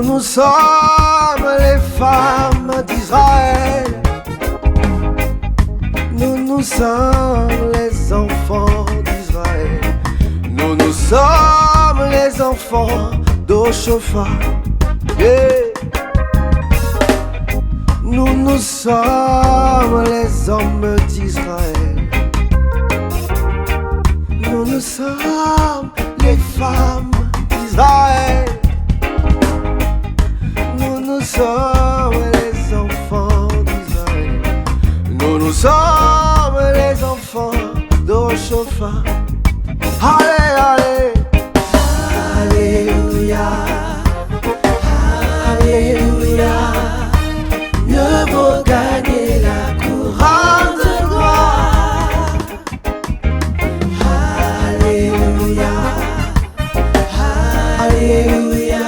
Nous sommes les femmes d'Israël. Nous sommes les enfants d'Israël. Nous sommes les enfants d'Oshopha. Yeah. Nous sommes les hommes d'Israël. Nous sommes les femmes d'Israël. Nous sommes les enfants d'Israël. Nous sommes les enfants d'Oshopha. Allez, allez. Alléluia. Alléluia. Mieux vaut gagner la couronne de gloire. Alléluia. Alléluia.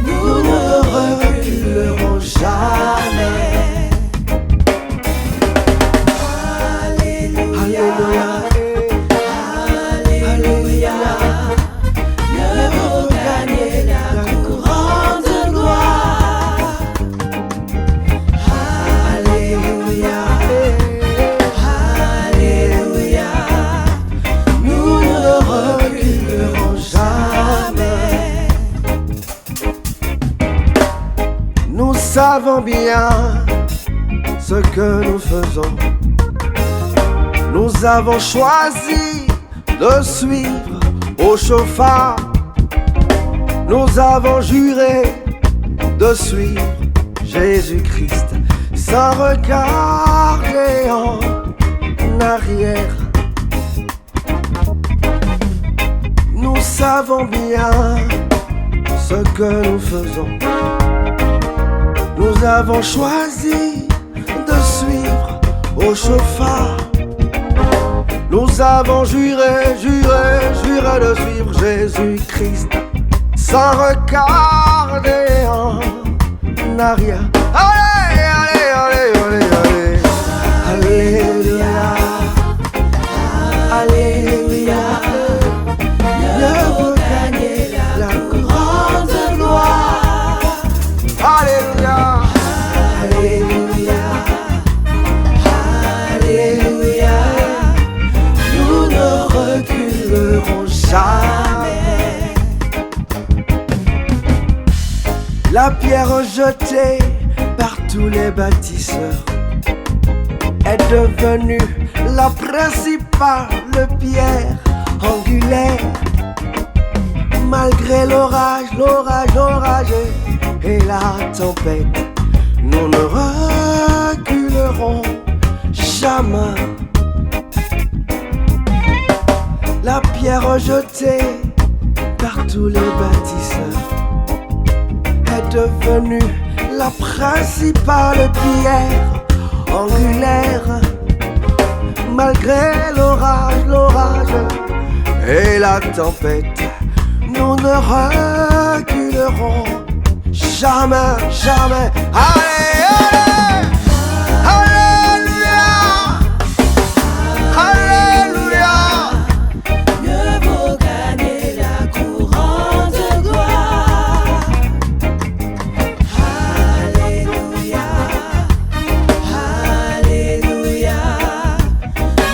Nous ne reculerons jamais. Alléluia. Alléluia. Mieux vaut gagner la couronne de gloire. Alléluia. Alléluia. Nous ne reculerons jamais. Nous savons bien ce que nous faisons. Nous avons choisi de suivre Oshopha. Nous avons juré de suivre Jésus-Christ sans regarder en arrière. Nous savons bien ce que nous faisons. Nous avons choisi de suivre Oshopha. Nous avons juré de suivre Jésus-Christ sans regarder en arrière. Allez, allez, allez, allez, allez. Alléluia. Alléluia. Mieux vaut gagner la couronne de gloire. Alléluia. Alléluia. Alléluia. Nous ne reculerons jamais. La pierre jetée par tous les bâtisseurs est devenue la principale pierre angulaire. Malgré l'orage et la tempête, nous ne reculerons jamais. La pierre jetée par tous les bâtisseurs est devenue la principale pierre angulaire. Malgré l'orage et la tempête, nous ne reculerons jamais, jamais. Allez, allez, alléluia, alléluia. Mieux vaut gagner la couronne de gloire. Alléluia, alléluia.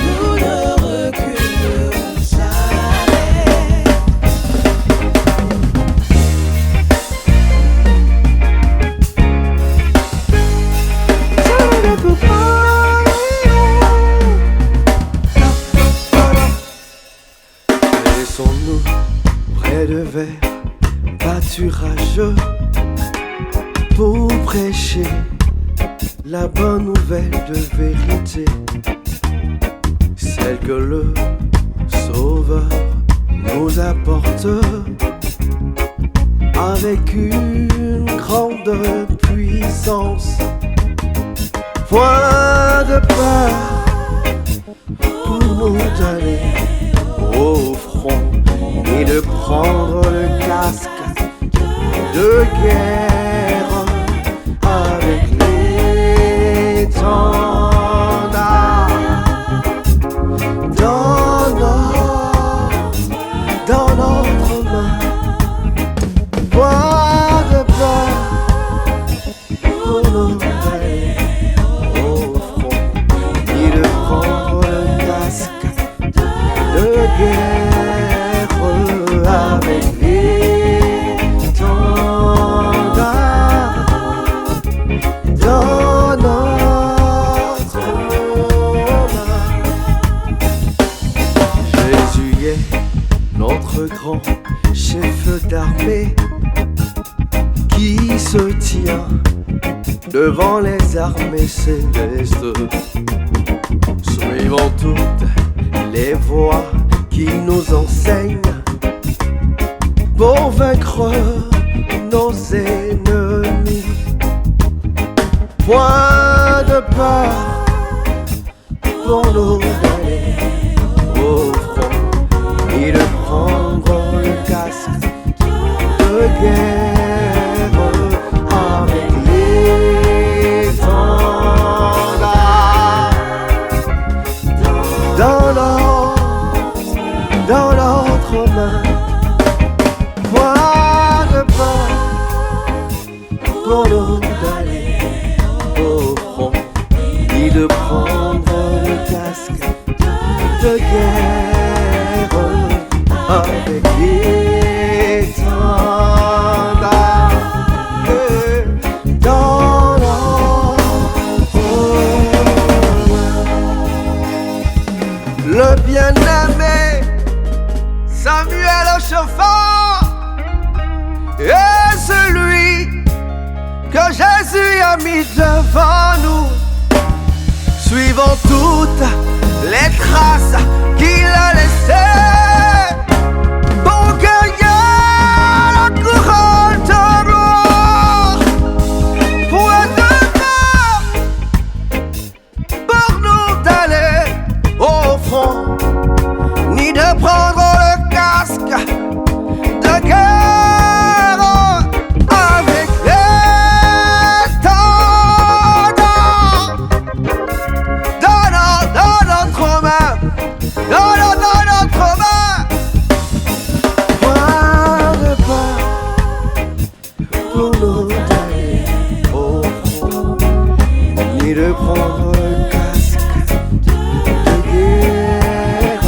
Nous ne reculerons jamais. Laissons-nous près de verre pâturageux pour prêcher la bonne nouvelle de vérité, celle que le Sauveur nous apporte avec une grande puissance. Point de peur pour nous donner au front, ni de prendre le casque de guerre avec l'étendard dans notre main. grand chef d'armée qui se tient devant les armées célestes. Suivons toutes les voies qui nous enseignent pour vaincre nos ennemis. Point de peur pour nous d'aller au front, ni de prendre le casque de guerre avec l'étendard dans notre main. Point de peur pour nous d'aller au front, ni de prendre le casque de guerre avec l'étendard dans notre main. Le bien-aimé Samuel au chauffard est celui que Jésus a mis devant nous. Suivons toutes les traces qu'il a laissées pour gagner la couronne de gloire. Point de peur pour nous d'aller au front, ni de prendre le casque de guerre avec l'étendard dans notre main, dans notre main. Point de peur pour nous d'aller au front, ni de prendre le casque de guerre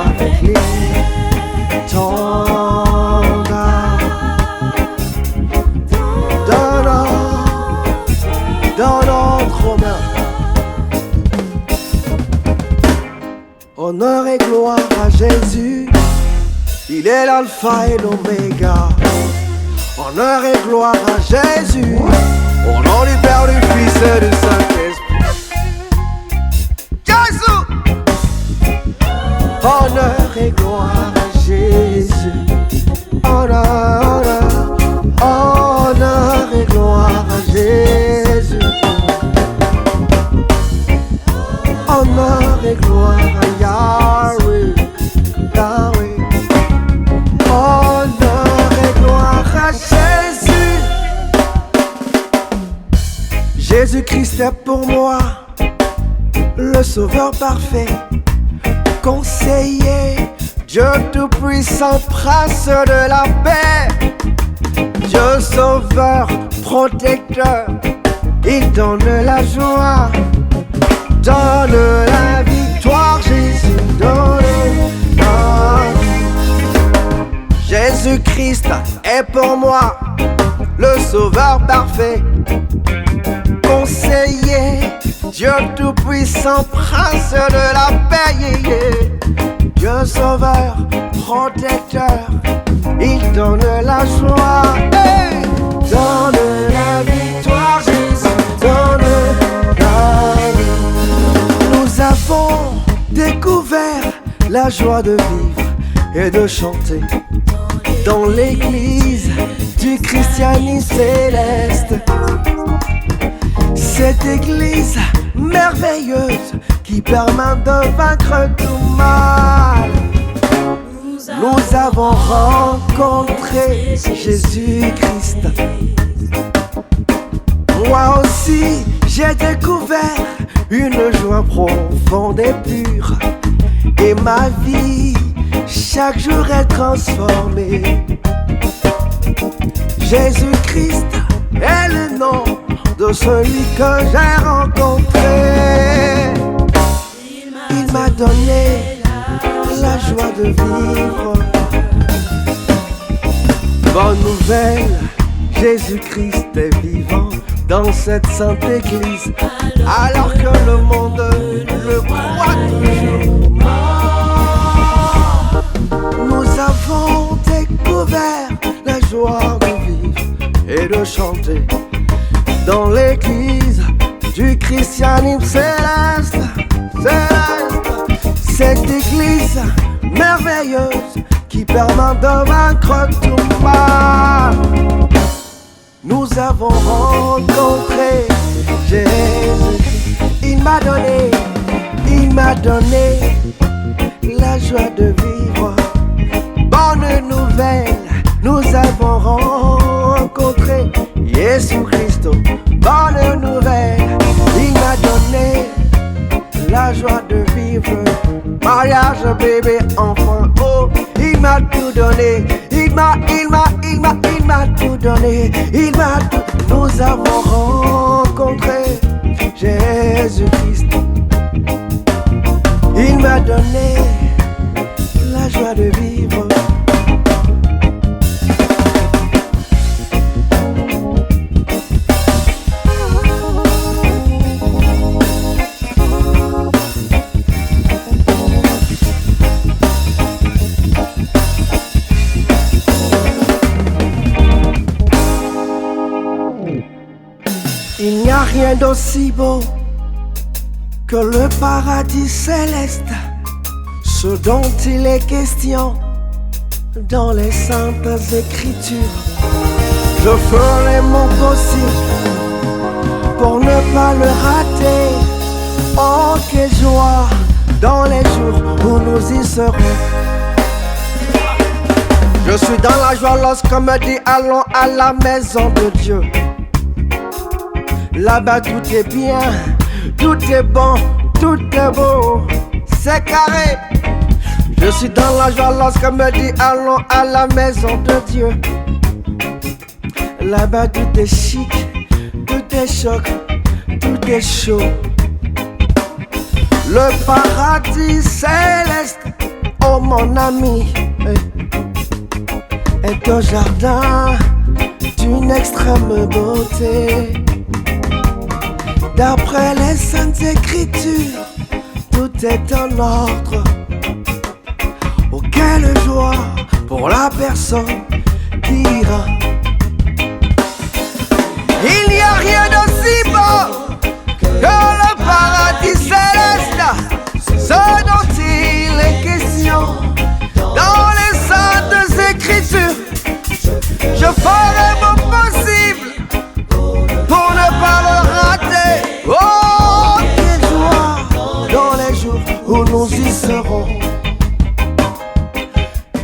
avec l'étendard dans notre main. Honneur et gloire à Jésus, il est l'alpha et l'oméga. Honneur et gloire à Jésus, au nom du Père, du Fils et du Saint-Esprit. Jésus! Honneur et gloire à Jésus. Honneur et gloire à Jésus. Honneur et gloire à Yahweh, Yahweh. Honneur et gloire à Jésus. Jésus-Christ est pour moi le sauveur parfait, conseiller, Dieu tout-puissant, prince de la paix. Dieu sauveur, protecteur, il donne la joie, donne la victoire. Jésus donne la vie. Jésus-Christ est pour moi le sauveur parfait, conseiller, Dieu tout-puissant, prince de la paix. Dieu sauveur, protecteur, il donne la joie, donne la victoire. Jésus donne la vie. Nous avons découvert la joie de vivre et de chanter dans l'église du christianisme céleste. Cette église merveilleuse qui permet de vaincre tout mal. Nous avons rencontré Jésus-Christ. Moi aussi, j'ai découvert une joie profonde et pure. Et ma vie, chaque jour est transformée. Jésus-Christ est le nom de celui que j'ai rencontré. Il m'a donné la joie de vivre. Bonne nouvelle, Jésus-Christ est vivant dans cette sainte église, alors que le monde le croit toujours mort. Nous avons joie de vivre et de chanter dans l'église du christianisme céleste, céleste. Cette église merveilleuse qui permet de vaincre tout mal. Nous avons rencontré Jésus. Il m'a donné la joie de vivre. Bonne nouvelle, nous avons rencontré Jésus-Christ. Bonne nouvelle, il m'a donné la joie de vivre. Mariage, bébé, enfant, oh, il m'a tout donné. Il m'a tout donné. Il m'a tout. Nous avons rencontré Jésus-Christ. Il m'a donné la joie de vivre. Il n'y a rien d'aussi beau que le paradis céleste, ce dont il est question dans les saintes écritures. Je ferai mon possible pour ne pas le rater. Oh, quelle joie dans les jours où nous y serons. Je suis dans la joie lorsqu'on me dit allons à la maison de Dieu. Là-bas tout est bien, tout est bon, tout est beau, c'est carré. Je suis dans la joie lorsqu'on me dit allons à la maison de Dieu. Là-bas tout est chic, tout est choc, tout est chaud. Le paradis céleste, oh mon ami, est un jardin d'une extrême beauté. D'après les saintes écritures, tout est en ordre. Oh, quelle joie pour la personne qui ira. Il n'y a rien d'aussi beau que le paradis céleste, ce dont il est question dans les saintes écritures. Je ferai mon possible pour ne pas le rater. Oh, quelle joie dans les jours où nous y serons.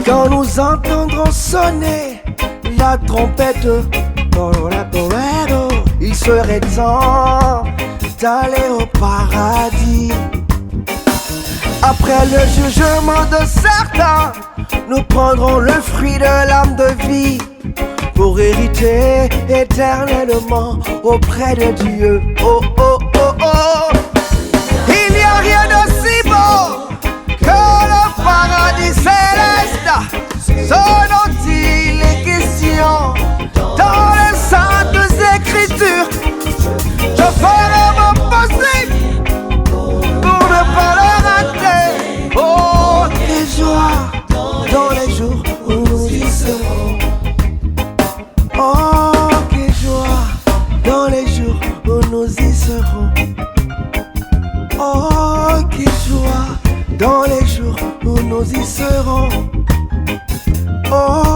Quand nous entendrons sonner la trompette, il serait temps d'aller au paradis. Après le jugement de certains, nous prendrons le fruit de l'âme de vie pour hériter éternellement auprès de Dieu. Oh, oh, oh, oh. Il n'y a rien d'aussi beau que le paradis céleste, ce dont il est question dans les saintes écritures. Je ferai mon possible pour ne pas le rater. Oh, quelle joie dans les jours où nous y serons. Oh, quelle joie dans les jours où nous y serons. Oh, quelle joie dans les jours où nous y serons. Oh,